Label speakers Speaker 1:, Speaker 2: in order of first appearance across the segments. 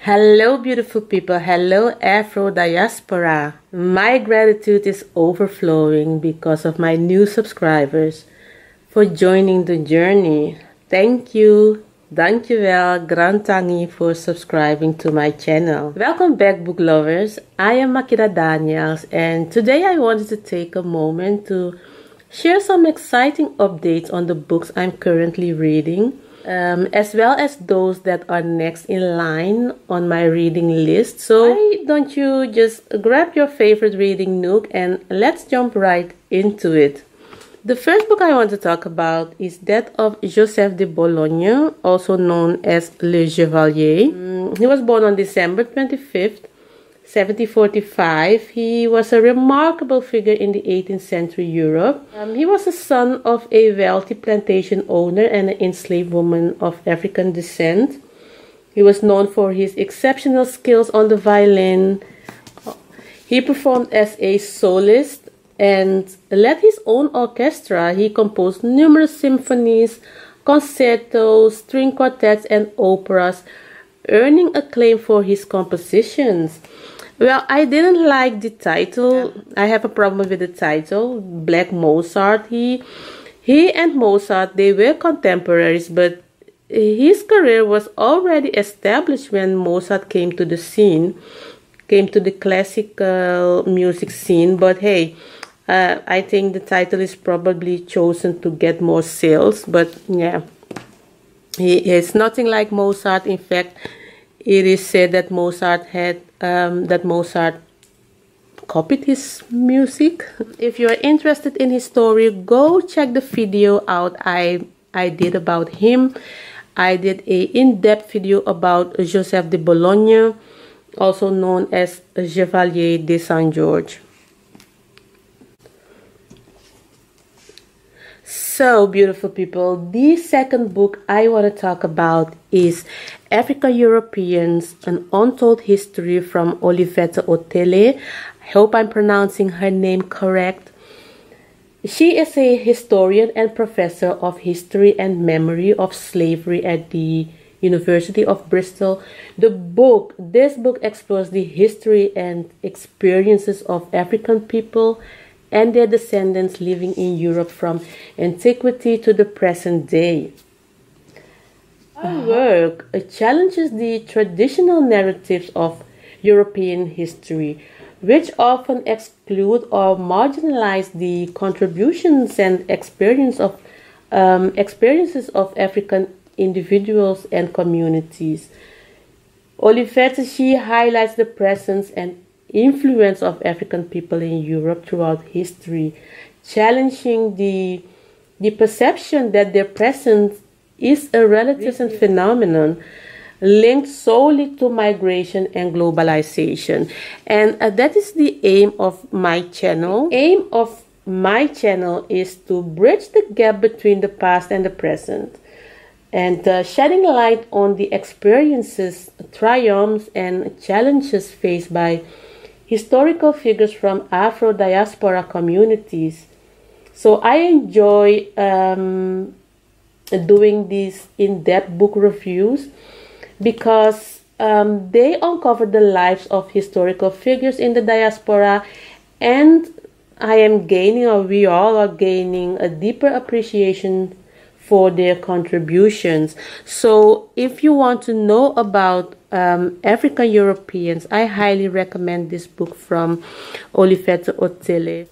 Speaker 1: Hello beautiful people, hello Afro Diaspora. My gratitude is overflowing because of my new subscribers for joining the journey. Thank you, dankjewel, grantangi for subscribing to my channel. Welcome back book lovers, I am Makira Daniels and today I wanted to take a moment to share some exciting updates on the books I'm currently reading. As well as those that are next in line on my reading list. So why don't you just grab your favorite reading nook and let's jump right into it. The first book I want to talk about is that of Joseph de Bologne, also known as Le Chevallier. He was born on December 25th, 1745. He was a remarkable figure in the 18th century Europe. He was the son of a wealthy plantation owner and an enslaved woman of African descent. He was known for his exceptional skills on the violin. He performed as a soloist and led his own orchestra. He composed numerous symphonies, concertos, string quartets, and operas, earning acclaim for his compositions. Well, I didn't like the title. I have a problem with the title, Black Mozart. He and Mozart, they were contemporaries, but his career was already established when Mozart came to the scene, came to the classical music scene. But hey, I think the title is probably chosen to get more sales. But yeah, he is nothing like Mozart. In fact, it is said that Mozart copied his music. If you are interested in his story, go check the video out I did about him. I did a in-depth video about Joseph de Bologne, also known as Chevalier de Saint George. So beautiful people, the second book I want to talk about is African Europeans, An Untold History from Olivette Otele. I hope I'm pronouncing her name correct. She is a historian and professor of history and memory of slavery at the University of Bristol. This book explores the history and experiences of African people and their descendants living in Europe from antiquity to the present day. Her work challenges the traditional narratives of European history, which often exclude or marginalize the contributions and experiences of African individuals and communities. Olivette, she highlights the presence and influence of African people in Europe throughout history, challenging the perception that their presence is a relative phenomenon linked solely to migration and globalization. And that is the aim of my channel. The aim of my channel is to bridge the gap between the past and the present, and shedding light on the experiences, triumphs, and challenges faced by historical figures from Afro Diaspora communities. So I enjoy doing these in-depth book reviews because they uncover the lives of historical figures in the diaspora, and I am gaining, or we all are gaining, a deeper appreciation for their contributions. So if you want to know about African Europeans, I highly recommend this book from Olivette Otele.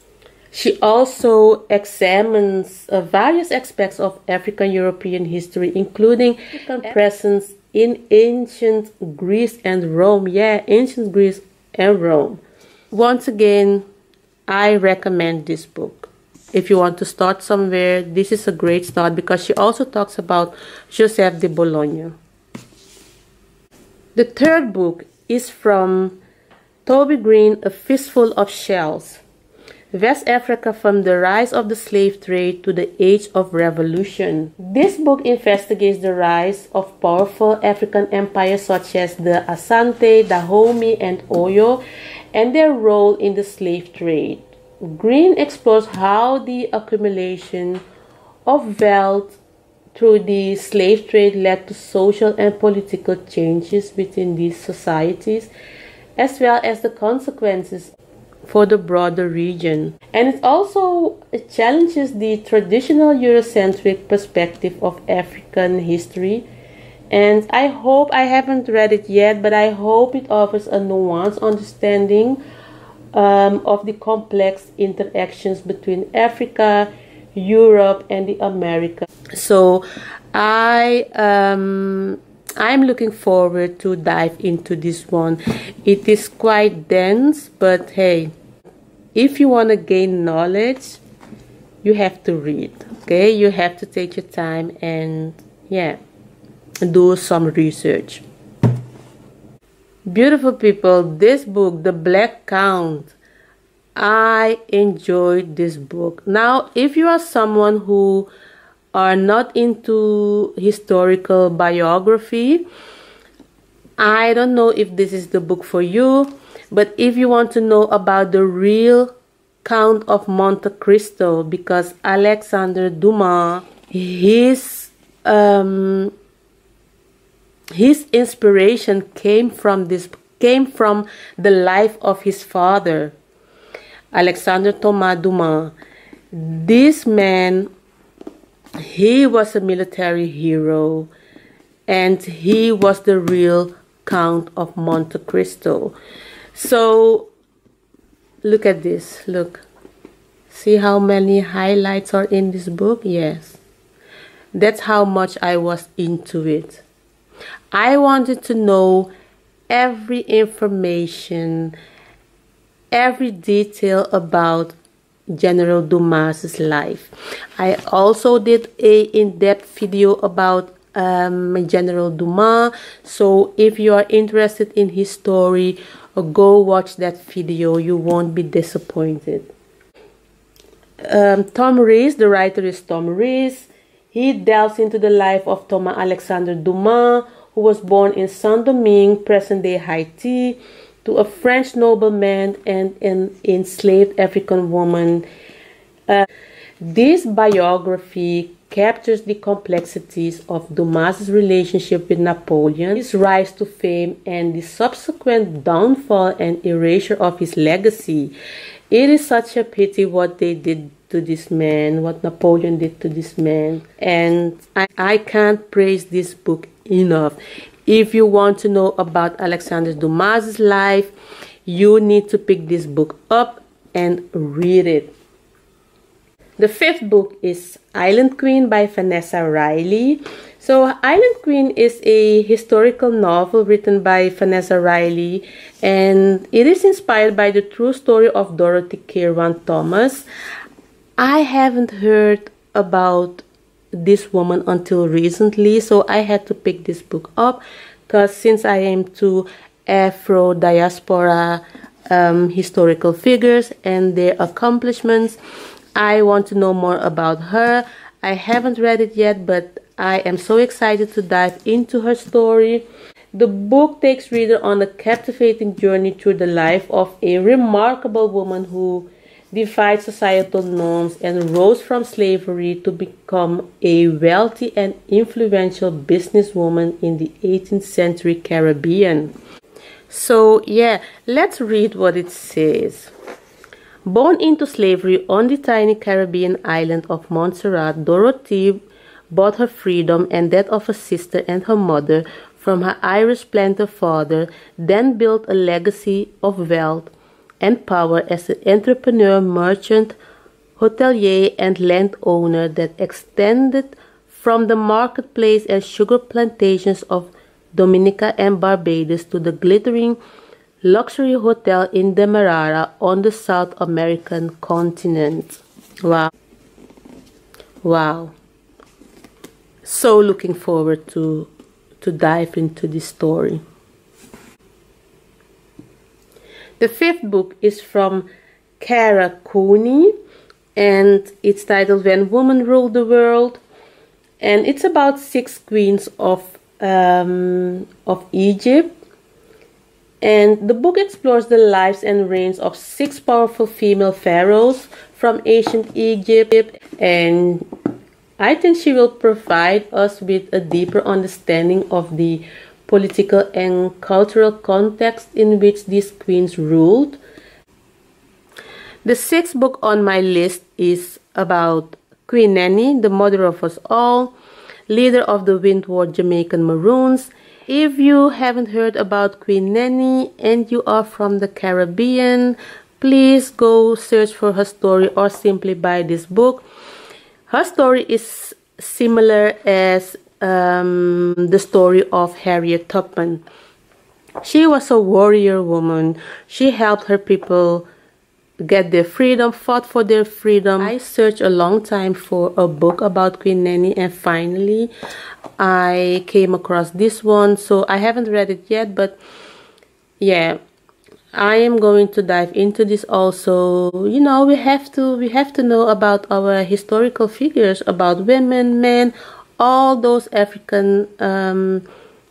Speaker 1: She also examines various aspects of African European history, including African presence in ancient Greece and Rome. Yeah, ancient Greece and Rome. Once again, I recommend this book. If you want to start somewhere, this is a great start because she also talks about Joseph de Bologne. The third book is from Toby Green, A Fistful of Shells. West Africa from the rise of the slave trade to the age of revolution. This book investigates the rise of powerful African empires such as the Asante, Dahomey, and Oyo, and their role in the slave trade. Green explores how the accumulation of wealth, through the slave trade led to social and political changes within these societies, as well as the consequences for the broader region. And it also challenges the traditional Eurocentric perspective of African history. And I haven't read it yet, but I hope it offers a nuanced understanding of the complex interactions between Africa, Europe, and the Americas. So I'm looking forward to dive into this one. It is quite dense, but hey, if you want to gain knowledge, you have to read, okay? You have to take your time and do some research. Beautiful people, this book, The Black Count, I enjoyed this book. Now, if you are someone who are not into historical biography, I don't know if this is the book for you, but if you want to know about the real Count of Monte Cristo, because Alexander Dumas, his inspiration came from the life of his father, Alexander Thomas Dumas. This man, he was a military hero, and he was the real Count of Monte Cristo. So look at this. Look, see how many highlights are in this book? Yes, that's how much I was into it. I wanted to know every information, every detail about General Dumas's life. I also did a in-depth video about General Dumas. So if you are interested in his story, go watch that video. You won't be disappointed. Tom Reiss, the writer is Tom Reiss. He delves into the life of Thomas Alexander Dumas, who was born in Saint-Domingue, present-day Haiti, to a French nobleman and an enslaved African woman. This biography captures the complexities of Dumas's relationship with Napoleon, his rise to fame, and the subsequent downfall and erasure of his legacy. It is such a pity what they did to this man, what Napoleon did to this man, and I can't praise this book enough. If you want to know about Alexander Dumas's life, you need to pick this book up and read it. The fifth book is Island Queen by Vanessa Riley. So Island Queen is a historical novel written by Vanessa Riley, and it is inspired by the true story of Dorothy Kirwan Thomas. I haven't heard about this woman until recently, so I had to pick this book up because since I am to Afro Diaspora historical figures and their accomplishments, I want to know more about her. I haven't read it yet, but I am so excited to dive into her story. The book takes reader on a captivating journey through the life of a remarkable woman who defied societal norms and rose from slavery to become a wealthy and influential businesswoman in the 18th century Caribbean. So yeah, let's read what it says. Born into slavery on the tiny Caribbean island of Montserrat, Dorothy bought her freedom and that of her sister and her mother from her Irish planter father, then built a legacy of wealth and power as an entrepreneur, merchant, hotelier, and landowner that extended from the marketplace and sugar plantations of Dominica and Barbados to the glittering luxury hotel in Demerara on the South American continent. Wow. Wow. So looking forward to dive into this story. The fifth book is from Karla Cooney, and it's titled When Women Ruled the World, and it's about 6 queens of Egypt. And the book explores the lives and reigns of 6 powerful female pharaohs from ancient Egypt. And I think she will provide us with a deeper understanding of the political and cultural context in which these queens ruled. The sixth book on my list is about Queen Nanny, the mother of us all, leader of the Windward Jamaican Maroons. If you haven't heard about Queen Nanny and you are from the Caribbean, please go search for her story or simply buy this book. Her story is similar as the story of Harriet Tubman. She was a warrior woman. She helped her people get their freedom, fought for their freedom. I searched a long time for a book about Queen Nanny, and finally I came across this one. So I haven't read it yet, but yeah, I am going to dive into this also. You know, we have to know about our historical figures, about women, men, all those African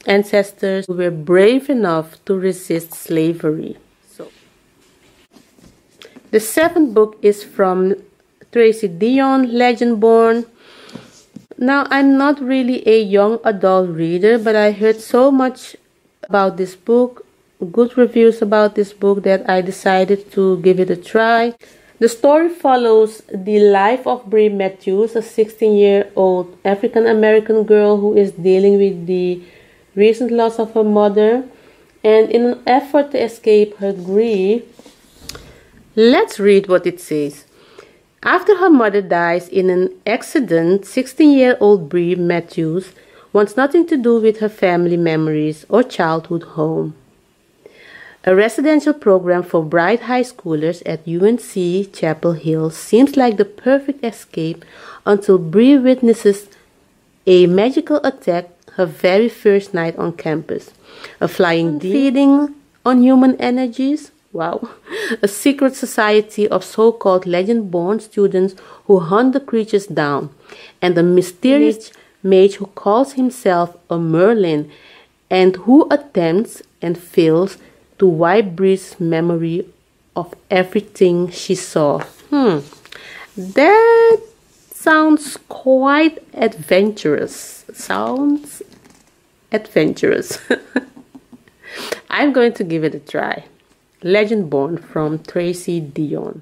Speaker 1: ancestors who were brave enough to resist slavery. The seventh book is from Tracy Deonn, Legend Born. Now, I'm not really a young adult reader, but I heard so much about this book, good reviews about this book, that I decided to give it a try. The story follows the life of Brie Matthews, a 16-year-old African-American girl who is dealing with the recent loss of her mother. And in an effort to escape her grief, let's read what it says. After her mother dies in an accident, 16-year-old Brie Matthews wants nothing to do with her family memories or childhood home. A residential program for bright high schoolers at UNC Chapel Hill seems like the perfect escape until Brie witnesses a magical attack her very first night on campus. A flying deer feeding on human energies. Wow. A secret society of so-called legend-born students who hunt the creatures down, and a mysterious mage who calls himself a Merlin and who attempts and fails to wipe Brie's memory of everything she saw. That sounds quite adventurous. Sounds adventurous. I'm going to give it a try. Legend Born from Tracy Deonn.